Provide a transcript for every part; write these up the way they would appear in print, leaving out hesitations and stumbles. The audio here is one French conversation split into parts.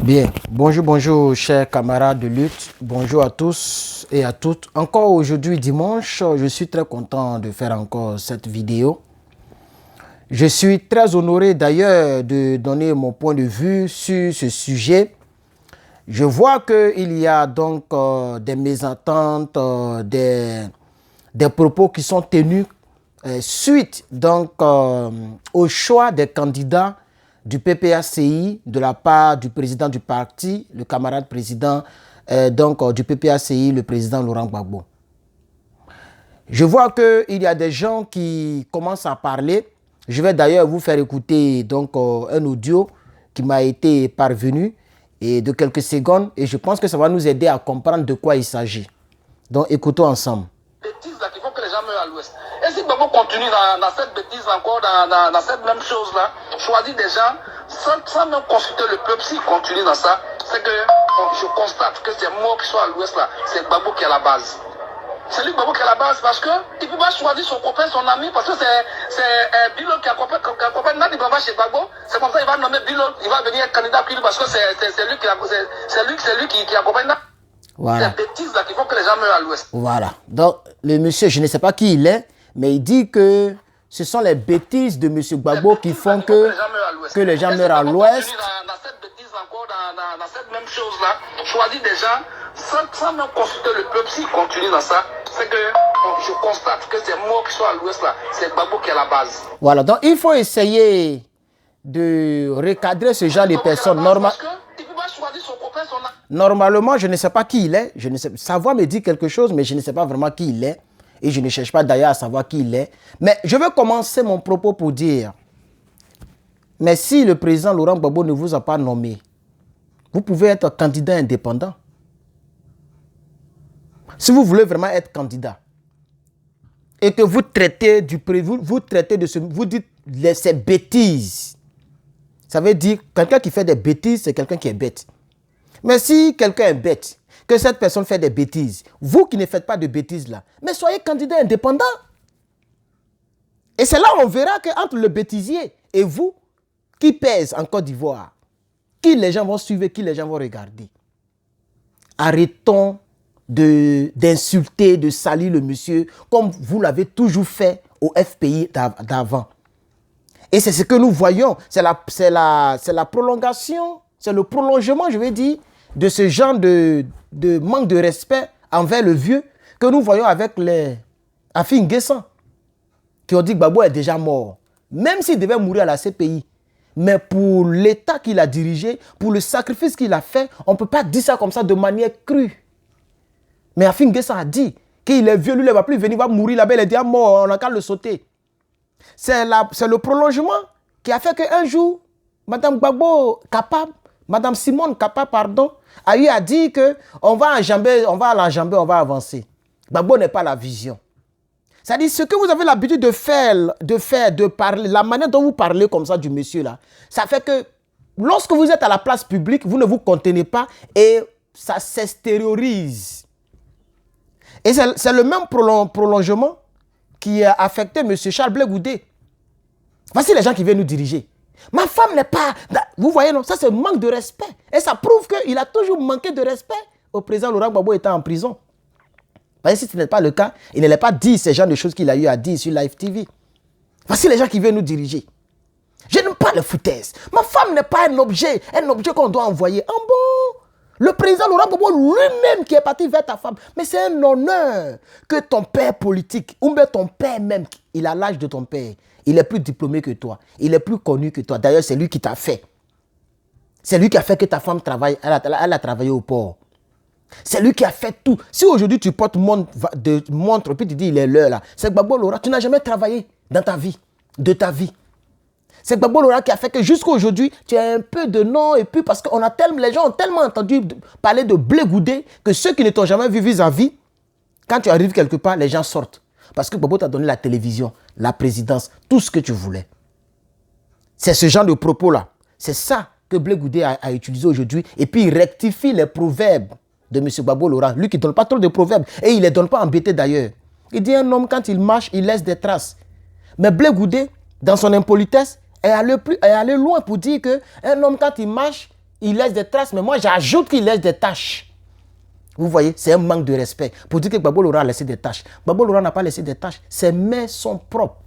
Bien, bonjour chers camarades de lutte, bonjour à tous et à toutes. Encore aujourd'hui dimanche, je suis très content de faire encore cette vidéo. Je suis très honoré d'ailleurs de donner mon point de vue sur ce sujet. Je vois qu'il y a donc des mésententes, des propos qui sont tenus suite donc au choix des candidats du PPACI de la part du président du parti, le camarade président du PPACI, le président Laurent Gbagbo. Je vois qu'il y a des gens qui commencent à parler. Je vais d'ailleurs vous faire écouter donc un audio qui m'a été parvenu et de quelques secondes et je pense que ça va nous aider à comprendre de quoi il s'agit. Donc écoutons ensemble. Bêtises là qui font que les gens meurent à l'ouest. Et si Gbagbo continue dans cette bêtise encore, dans cette même chose là, choisit des gens sans même consulter le peuple, s'il continue dans ça, c'est que je constate que ces morts qui sont à l'ouest là, c'est Gbagbo qui est à la base. C'est lui Gbagbo qui est à la base parce que il ne peut pas choisir son copain, son ami, parce que c'est Bilol qui accompagne Nadi Baba chez Gbagbo. C'est comme ça qu'il va nommer Bilol, il va venir candidat parce que c'est lui qui accompagne Nadi. Voilà. C'est bêtises là qui font que les gens meurent à l'ouest. Voilà. Donc, le monsieur, je ne sais pas qui il est, mais il dit que ce sont les bêtises de monsieur Gbagbo qui font que les gens meurent à l'ouest. Dans cette bêtise encore, dans cette même chose là, choisit des gens sans même consulter le peuple, s'il continue dans ça, c'est que je constate que ces morts qui sont à l'ouest là, c'est Gbagbo qui est à la base. Voilà. Donc, il faut essayer de recadrer ce genre de personnes. Normalement, je ne sais pas qui il est. Sa voix me dit quelque chose, mais je ne sais pas vraiment qui il est. Et je ne cherche pas d'ailleurs à savoir qui il est. Mais je vais commencer mon propos pour dire, mais si le président Laurent Gbagbo ne vous a pas nommé, vous pouvez être candidat indépendant. Si vous voulez vraiment être candidat, et que vous traitez vous dites ces bêtises, ça veut dire quelqu'un qui fait des bêtises, c'est quelqu'un qui est bête. Mais si quelqu'un est bête, que cette personne fait des bêtises, vous qui ne faites pas de bêtises là, mais soyez candidat indépendant. Et c'est là où on verra qu'entre le bêtisier et vous, qui pèse en Côte d'Ivoire, qui les gens vont suivre, qui les gens vont regarder. Arrêtons d'insulter, de salir le monsieur comme vous l'avez toujours fait au FPI d'avant. Et c'est ce que nous voyons, c'est la prolongation, c'est le prolongement, je vais dire, de ce genre de manque de respect envers le vieux que nous voyons avec les Afin Guessan, qui ont dit que Gbagbo est déjà mort, même s'il devait mourir à la CPI. Mais pour l'État qu'il a dirigé, pour le sacrifice qu'il a fait, on ne peut pas dire ça comme ça de manière crue. Mais Afin Guessan a dit qu'il est vieux, lui, il ne va plus venir, il va mourir là-bas, il est déjà mort, on n'a qu'à le sauter. C'est le prolongement qui a fait qu'un jour, Mme Gbagbo capable, Mme Simone capable, pardon, a eu à dire qu'on va l'enjamber, on va avancer. Gbagbo n'est pas la vision. C'est-à-dire, ce que vous avez l'habitude de parler, la manière dont vous parlez comme ça du monsieur là, ça fait que lorsque vous êtes à la place publique, vous ne vous contenez pas et ça s'extériorise. Et c'est le même prolongement qui a affecté M. Charles Blé Goudé. Voici les gens qui viennent nous diriger. Ma femme n'est pas... Vous voyez, non? Ça, c'est un manque de respect. Et ça prouve qu'il a toujours manqué de respect au président Laurent Gbagbo étant en prison. Parce que si ce n'est pas le cas, il n'allait pas dire ces genres de choses qu'il a eu à dire sur Live TV. Voici les gens qui viennent nous diriger. Je n'aime pas les foutaises. Ma femme n'est pas un objet qu'on doit envoyer. En bon, le président Laurent Gbagbo lui-même qui est parti vers ta femme. Mais c'est un honneur que ton père politique, ou même ton père même, il a l'âge de ton père. Il est plus diplômé que toi. Il est plus connu que toi. D'ailleurs, c'est lui qui t'a fait. C'est lui qui a fait que ta femme travaille. Elle a travaillé au port. C'est lui qui a fait tout. Si aujourd'hui tu portes montre puis tu dis il est l'heure là, c'est Gbagbo Laurent. Tu n'as jamais travaillé dans ta vie, de ta vie. C'est Gbagbo Laurent qui a fait que jusqu'à aujourd'hui, tu as un peu de nom et puis parce que les gens ont tellement entendu parler de Blé Goudé que ceux qui ne t'ont jamais vu vis-à-vis, quand tu arrives quelque part, les gens sortent. Parce que Gbagbo t'a donné la télévision, la présidence, tout ce que tu voulais. C'est ce genre de propos-là. C'est ça que Blé Goudé a utilisé aujourd'hui. Et puis il rectifie les proverbes de M. Gbagbo Laurent. Lui qui ne donne pas trop de proverbes. Et il ne les donne pas embêtés d'ailleurs. Il dit un homme, quand il marche, il laisse des traces. Mais Blé Goudé, dans son impolitesse, est allé loin pour dire qu'un homme, quand il marche, il laisse des traces, mais moi j'ajoute qu'il laisse des taches. Vous voyez, c'est un manque de respect. Pour dire que Gbagbo Laurent a laissé des taches. Gbagbo Laurent n'a pas laissé des taches. Ses mains sont propres.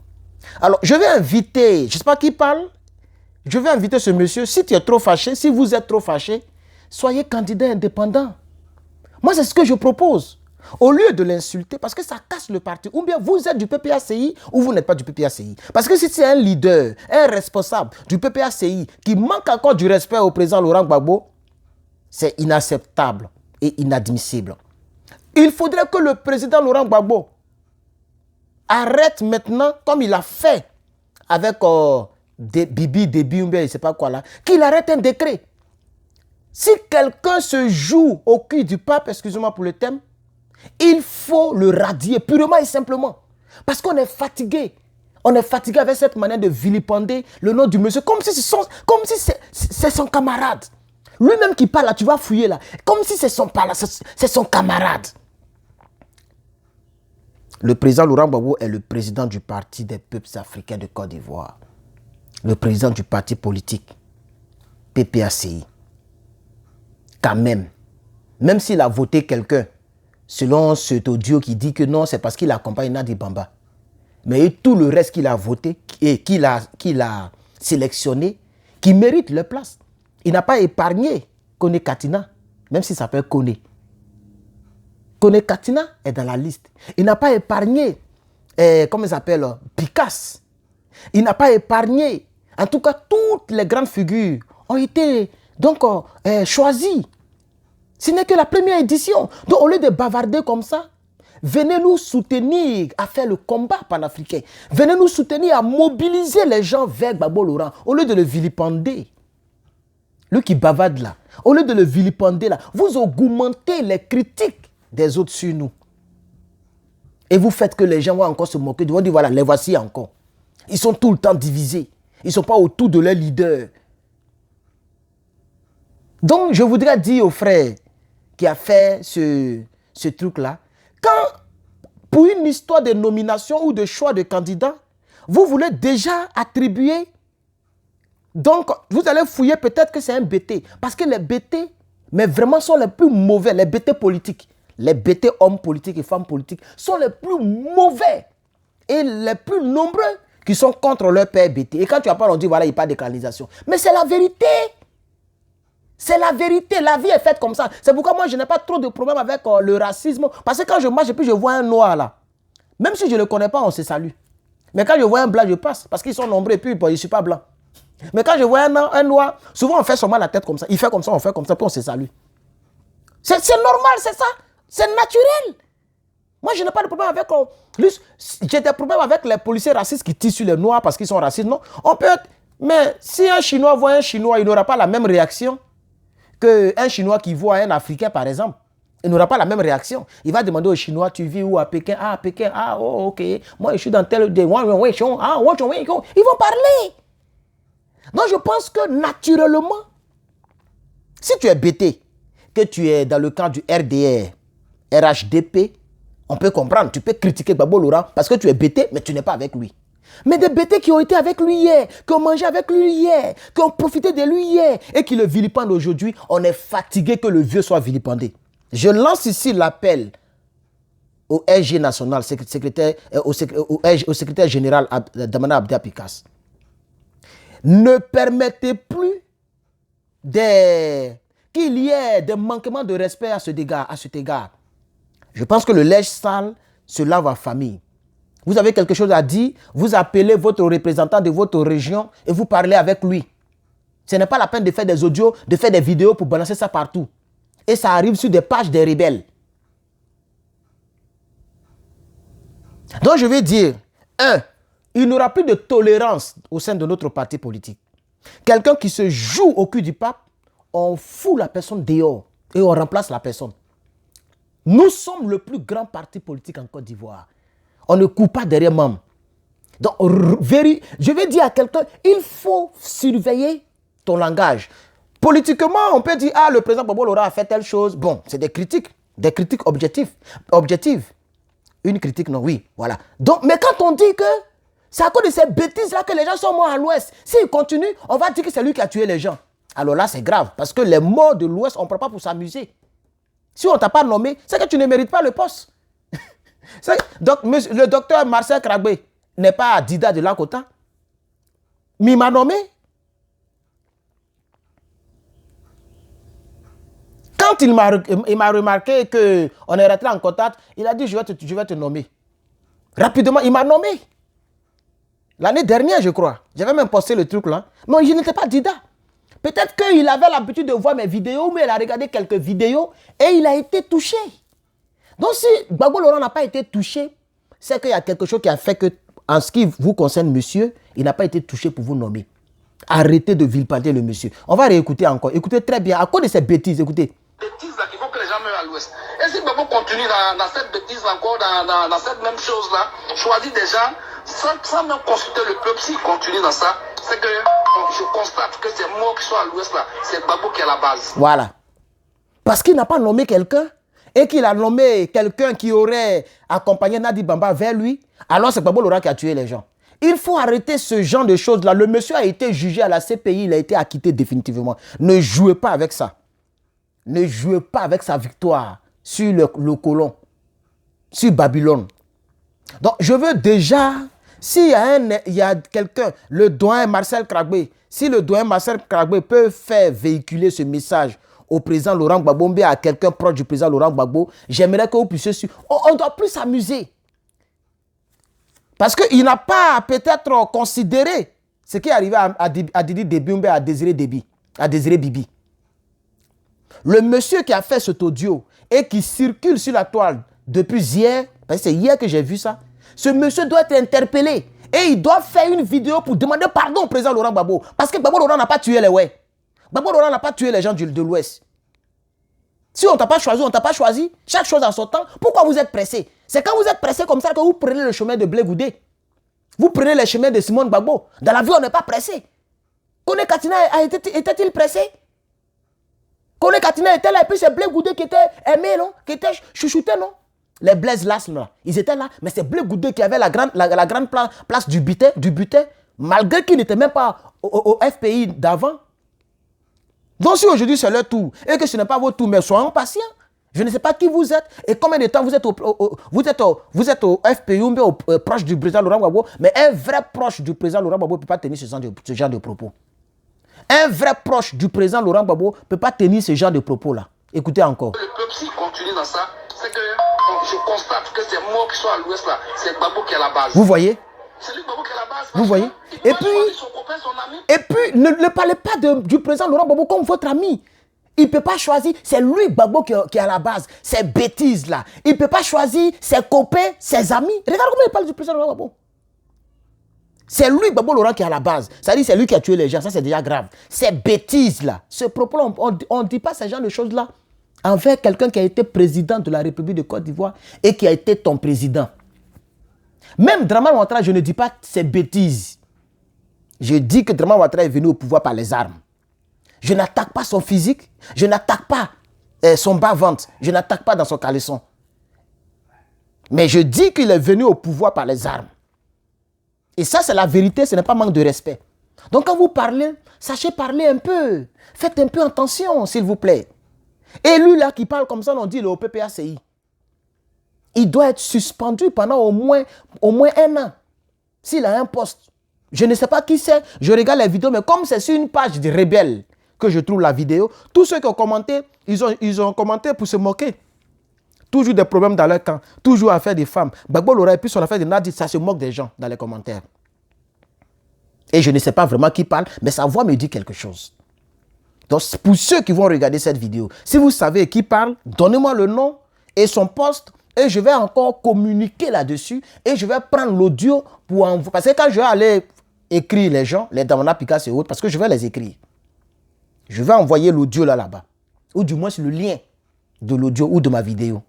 Alors, je vais inviter, je ne sais pas qui parle, je vais inviter ce monsieur, si tu es trop fâché, si vous êtes trop fâché, soyez candidat indépendant. Moi, c'est ce que je propose. Au lieu de l'insulter, parce que ça casse le parti. Ou bien vous êtes du PPACI ou vous n'êtes pas du PPACI. Parce que si c'est un leader, un responsable du PPACI qui manque encore du respect au président Laurent Gbagbo, c'est inacceptable et inadmissible. Il faudrait que le président Laurent Gbagbo arrête maintenant, comme il a fait avec Déby ou bien je ne sais pas quoi là, qu'il arrête un décret. Si quelqu'un se joue au cul du pape, excusez-moi pour le thème, il faut le radier purement et simplement. Parce qu'on est fatigué. On est fatigué avec cette manière de vilipender le nom du monsieur, comme si c'est son camarade. Lui-même qui parle là, tu vas fouiller là, comme si c'est son camarade. Le président Laurent Gbagbo est le président du Parti des peuples africains de Côte d'Ivoire. Le président du parti politique PPACI. Quand même s'il a voté quelqu'un, selon cet audio qui dit que non, c'est parce qu'il accompagne Nadi Bamba. Mais tout le reste qu'il a voté et qu'il a sélectionné, qui mérite leur place. Il n'a pas épargné Kone Katina, même s'il s'appelle Kone. Kone Katina est dans la liste. Il n'a pas épargné, comment il s'appelle, Picasse. Il n'a pas épargné. En tout cas, toutes les grandes figures ont été donc choisies. Ce n'est que la première édition. Donc, au lieu de bavarder comme ça, venez nous soutenir à faire le combat panafricain. Venez nous soutenir à mobiliser les gens vers Gbagbo Laurent, au lieu de le vilipender. Lui qui bavarde là, au lieu de le vilipender là, vous augmentez les critiques des autres sur nous. Et vous faites que les gens vont encore se moquer. Ils vont dire, voilà, les voici encore. Ils sont tout le temps divisés. Ils ne sont pas autour de leur leader. Donc, je voudrais dire aux frères qui a fait ce truc-là, quand, pour une histoire de nomination ou de choix de candidat, vous voulez déjà attribuer, donc vous allez fouiller peut-être que c'est un BT, parce que les BT, mais vraiment sont les plus mauvais, les BT politiques, les BT hommes politiques et femmes politiques, sont les plus mauvais et les plus nombreux qui sont contre leur père BT. Et quand tu en parles, on dit voilà, il n'y a pas de canalisation. Mais c'est la vérité. C'est la vérité, la vie est faite comme ça. C'est pourquoi moi je n'ai pas trop de problème avec le racisme. Parce que quand je marche et puis je vois un noir là, même si je ne le connais pas, on se salue. Mais quand je vois un blanc, je passe. Parce qu'ils sont nombreux et puis bon, je ne suis pas blanc. Mais quand je vois un noir, souvent on fait seulement la tête comme ça. Il fait comme ça, on fait comme ça, puis on se salue. C'est normal, c'est ça. C'est naturel. Moi je n'ai pas de problème avec... j'ai des problèmes avec les policiers racistes qui tirent sur les noirs parce qu'ils sont racistes. Non, on peut être... Mais si un Chinois voit un Chinois, il n'aura pas la même réaction qu'un Chinois qui voit un Africain, par exemple. Il n'aura pas la même réaction. Il va demander au Chinois, tu vis où à Pékin? Ah, Pékin, ah, oh, ok. Moi, je suis dans tel... Ils vont parler. Donc, je pense que naturellement, si tu es bêté, que tu es dans le camp du RDR, RHDP, on peut comprendre. Tu peux critiquer Gbagbo Laurent parce que tu es bêté, mais tu n'es pas avec lui. Mais des bêtés qui ont été avec lui hier, qui ont mangé avec lui hier, qui ont profité de lui hier et qui le vilipendent aujourd'hui, on est fatigué que le vieux soit vilipendé. Je lance ici l'appel au SG national, au secrétaire général Damana Abdi Apicas. Ne permettez plus qu'il y ait des manquements de respect à cet égard. Je pense que le linge sale se lave en famille. Vous avez quelque chose à dire, vous appelez votre représentant de votre région et vous parlez avec lui. Ce n'est pas la peine de faire des audios, de faire des vidéos pour balancer ça partout. Et ça arrive sur des pages des rebelles. Donc je vais dire, il n'y aura plus de tolérance au sein de notre parti politique. Quelqu'un qui se joue au cul du pape, on fout la personne dehors et on remplace la personne. Nous sommes le plus grand parti politique en Côte d'Ivoire. On ne court pas derrière membre. Donc, je vais dire à quelqu'un, il faut surveiller ton langage. Politiquement, on peut dire, ah, le président Gbagbo Laurent a fait telle chose. Bon, c'est des critiques objectives. Une critique, non, oui, voilà. Donc, mais quand on dit que c'est à cause de ces bêtises-là que les gens sont morts à l'ouest, s'il continue, on va dire que c'est lui qui a tué les gens. alors là, c'est grave. Parce que les morts de l'Ouest, on ne prend pas pour s'amuser. Si on ne t'a pas nommé, c'est que tu ne mérites pas le poste. Donc, le docteur Marcel Kragbé n'est pas Dida de Lakota. Mais il m'a nommé. Quand il m'a remarqué qu'on est resté en contact, il a dit, je vais te nommer. Rapidement, il m'a nommé. L'année dernière, je crois. J'avais même posté le truc là. Mais je n'étais pas Dida. Peut-être qu'il avait l'habitude de voir mes vidéos, mais il a regardé quelques vidéos et il a été touché. Donc si Gbagbo Laurent n'a pas été touché, c'est qu'il y a quelque chose qui a fait que, en ce qui vous concerne, monsieur, il n'a pas été touché pour vous nommer. Arrêtez de vilipender le monsieur. On va réécouter encore. Écoutez très bien. À cause de ces bêtises, écoutez. Bêtises là qui font que les gens meurent à l'Ouest. Et si Gbagbo continue dans cette bêtise encore, dans cette même chose là, choisit des gens sans même consulter le peuple, s'il continue dans ça, c'est que je constate que ces morts qui sont à l'Ouest là, c'est Gbagbo qui est à la base. Voilà. Parce qu'il n'a pas nommé quelqu'un et qu'il a nommé quelqu'un qui aurait accompagné Nadi Bamba vers lui, alors c'est Gbagbo Laurent qui a tué les gens. Il faut arrêter ce genre de choses-là. Le monsieur a été jugé à la CPI, il a été acquitté définitivement. Ne jouez pas avec ça. Ne jouez pas avec sa victoire sur le colon, sur Babylone. Donc, je veux déjà, s'il y a quelqu'un, le doyen Marcel Kragbé, si le doyen Marcel Kragbé peut faire véhiculer ce message au président Laurent Gbagbo, à quelqu'un proche du président Laurent Gbagbo, j'aimerais que vous puissiez suivre. On ne doit plus s'amuser. Parce qu'il n'a pas peut-être considéré ce qui est arrivé à Didi Déby, à Désiré Bibi. Le monsieur qui a fait cet audio et qui circule sur la toile depuis hier, parce que c'est hier que j'ai vu ça, ce monsieur doit être interpellé et il doit faire une vidéo pour demander pardon au président Laurent Gbagbo. Parce que Gbagbo Laurent n'a pas tué les ouais. Gbagbo Laurent n'a pas tué les gens de l'Ouest. Si on ne t'a pas choisi, on ne t'a pas choisi. Chaque chose en son temps. Pourquoi vous êtes pressé? C'est quand vous êtes pressé comme ça que vous prenez le chemin de Blé Goudé. Vous prenez le chemin de Simone Gbagbo. Dans la vie, on n'est pas pressé. Kone Katina était-il pressé? Kone Katina était là et puis c'est Blé Goudé qui était aimé, non? Qui était chouchouté, non? Les Blaise Las, là, ils étaient là. Mais c'est Blé Goudé qui avait la grande place du butin, malgré qu'il n'était même pas au FPI d'avant. Donc si aujourd'hui c'est leur tour et que ce n'est pas votre tour, mais soyons patients. Je ne sais pas qui vous êtes et combien de temps vous êtes au FPI ou bien proche du président Laurent Gbagbo, mais un vrai proche du président Laurent Gbagbo ne peut pas tenir ce genre de propos. Un vrai proche du président Laurent Gbagbo ne peut pas tenir ce genre de propos-là. Écoutez encore. Le peuple, s'il continue dans ça, c'est que je constate que ces morts qui sont à l'Ouest là, c'est Gbagbo qui est à la base. Vous voyez? C'est lui Gbagbo qui est à la base. Vous voyez? Et puis, ne parlez pas du président Laurent Gbagbo comme votre ami. Il ne peut pas choisir, c'est lui Gbagbo qui est à la base. Ces bêtises-là. Il ne peut pas choisir ses copains, ses amis. Regarde comment il parle du président Laurent Gbagbo. C'est lui Gbagbo Laurent qui est à la base. Ça dit c'est lui qui a tué les gens. Ça, c'est déjà grave. Ces bêtises-là. Ce propos-là, on ne dit pas ce genre de choses-là envers quelqu'un qui a été président de la République de Côte d'Ivoire et qui a été ton président. Même Dramane Ouattara, je ne dis pas ces bêtises. Je dis que Dramane Ouattara est venu au pouvoir par les armes. Je n'attaque pas son physique. Je n'attaque pas son bas-ventre. Je n'attaque pas dans son caleçon. Mais je dis qu'il est venu au pouvoir par les armes. Et ça, c'est la vérité, ce n'est pas manque de respect. Donc quand vous parlez, sachez parler un peu. Faites un peu attention, s'il vous plaît. Et lui là qui parle comme ça, on dit le PPACI. Il doit être suspendu pendant au moins 1 an. S'il a un poste. Je ne sais pas qui c'est. Je regarde les vidéos, mais comme c'est sur une page de rebelles que je trouve la vidéo, tous ceux qui ont commenté, ils ont commenté pour se moquer. Toujours des problèmes dans leur camp. Toujours affaire des femmes. Gbagbo Laurent et puis son affaire de Nadi, ça se moque des gens dans les commentaires. Et je ne sais pas vraiment qui parle, mais sa voix me dit quelque chose. Donc pour ceux qui vont regarder cette vidéo, si vous savez qui parle, donnez-moi le nom et son poste. Et je vais encore communiquer là-dessus. Et je vais prendre l'audio pour envoyer. Parce que quand je vais aller écrire les gens, les Damana Picasso et autres, parce que je vais les écrire. Je vais envoyer l'audio là-bas. Ou du moins c'est le lien de l'audio ou de ma vidéo.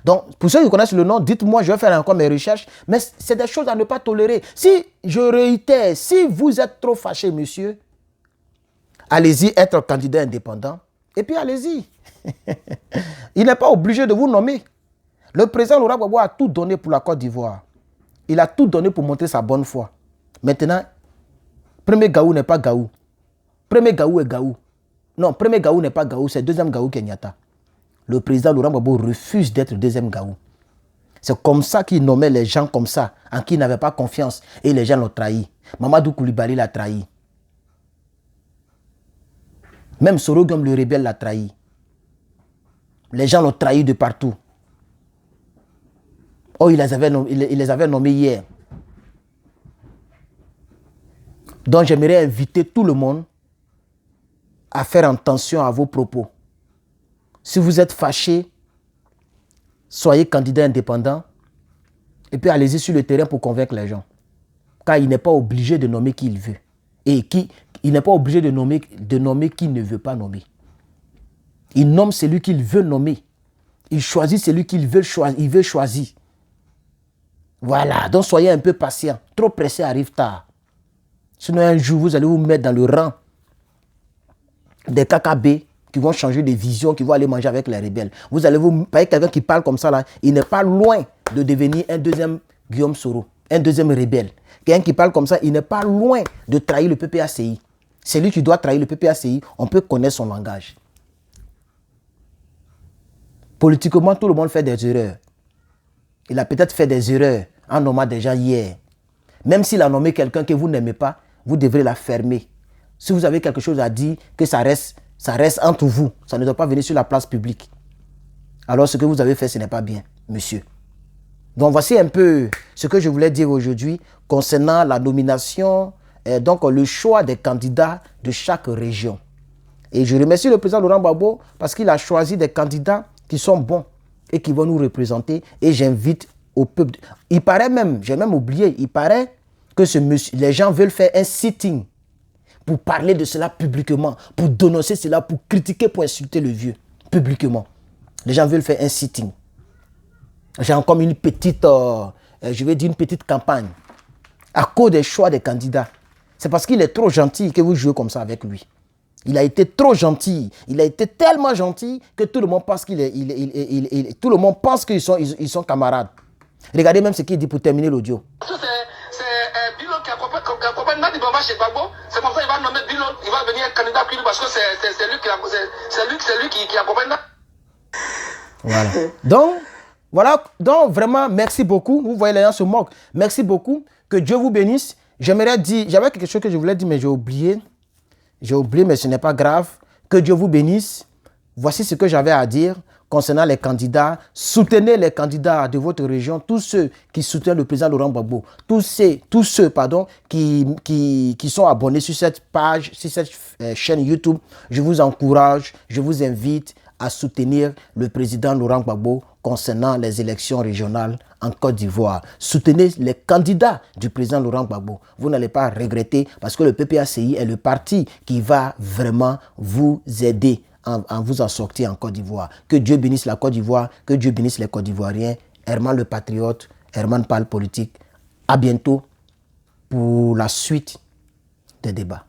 Donc, pour ceux qui connaissent le nom, dites-moi, je vais faire encore mes recherches. Mais c'est des choses à ne pas tolérer. Si, je réitère, si vous êtes trop fâché, monsieur, allez-y être candidat indépendant. Et puis allez-y. Il n'est pas obligé de vous nommer. Le président Laurent Gbagbo a tout donné pour la Côte d'Ivoire. Il a tout donné pour montrer sa bonne foi. Maintenant, premier Gaou n'est pas Gaou. Premier Gaou est Gaou. Non, premier Gaou n'est pas Gaou, c'est deuxième Gaou Kenyatta. Le président Laurent Gbagbo refuse d'être deuxième Gaou. C'est comme ça qu'il nommait les gens comme ça, en qui il n'avait pas confiance. Et les gens l'ont trahi. Mamadou Koulibaly l'a trahi. Même Sorogum le rebelle l'a trahi. Les gens l'ont trahi de partout. Oh, il les avait nommés hier. Donc j'aimerais inviter tout le monde à faire attention à vos propos. Si vous êtes fâché, soyez candidat indépendant et puis allez-y sur le terrain pour convaincre les gens. Car il n'est pas obligé de nommer qui il veut. Et il n'est pas obligé de nommer qui ne veut pas nommer. Il nomme celui qu'il veut nommer. Il choisit celui qu'il veut choisir. Voilà, donc soyez un peu patient. Trop pressé arrive tard. Sinon un jour, vous allez vous mettre dans le rang des KKB qui vont changer de vision, qui vont aller manger avec les rebelles. Vous allez vous parler quelqu'un qui parle comme ça, là, il n'est pas loin de devenir un deuxième Guillaume Soro, un deuxième rebelle. Quelqu'un qui parle comme ça, il n'est pas loin de trahir le PPACI. C'est lui qui doit trahir le PPACI, on peut connaître son langage. Politiquement, tout le monde fait des erreurs. Il a peut-être fait des erreurs en nommant des gens hier. Même s'il a nommé quelqu'un que vous n'aimez pas, vous devrez la fermer. Si vous avez quelque chose à dire, que ça reste entre vous. Ça ne doit pas venir sur la place publique. Alors ce que vous avez fait, ce n'est pas bien, monsieur. Donc voici un peu ce que je voulais dire aujourd'hui concernant la nomination, donc le choix des candidats de chaque région. Et je remercie le président Laurent Gbagbo parce qu'il a choisi des candidats qui sont bons et qui vont nous représenter. Et j'invite au peuple. Il paraît même, j'ai même oublié, il paraît que les gens veulent faire un sitting pour parler de cela publiquement, pour dénoncer cela, pour critiquer, pour insulter le vieux, publiquement. Les gens veulent faire un sitting. J'ai encore une petite, je vais dire une petite campagne, à cause des choix des candidats. C'est parce qu'il est trop gentil que vous jouez comme ça avec lui. Il a été trop gentil. Il a été tellement gentil que tout le monde pense tout le monde pense qu'ils sont camarades. Regardez même ce qu'il dit pour terminer l'audio. C'est Bilo qui accompagne Nadi Bamba chez Gbagbo. C'est comme ça qu'il va nommer Bilo. Il va devenir candidat parce que c'est lui qui accompagne Nadi. Voilà. Donc, vraiment, merci beaucoup. Vous voyez, les gens se moquent. Merci beaucoup. Que Dieu vous bénisse. J'aimerais dire, j'avais quelque chose que je voulais dire, mais j'ai oublié. J'ai oublié, mais ce n'est pas grave. Que Dieu vous bénisse. Voici ce que j'avais à dire concernant les candidats. Soutenez les candidats de votre région, tous ceux qui soutiennent le président Laurent Gbagbo, tous ceux qui sont abonnés sur cette page, sur cette chaîne YouTube. Je vous encourage, je vous invite à soutenir le président Laurent Gbagbo concernant les élections régionales en Côte d'Ivoire. Soutenez les candidats du président Laurent Gbagbo. Vous n'allez pas regretter parce que le PPACI est le parti qui va vraiment vous aider en vous en sortir en Côte d'Ivoire. Que Dieu bénisse la Côte d'Ivoire, que Dieu bénisse les Côte d'Ivoiriens. Herman le Patriote, Herman parle politique. À bientôt pour la suite des débats.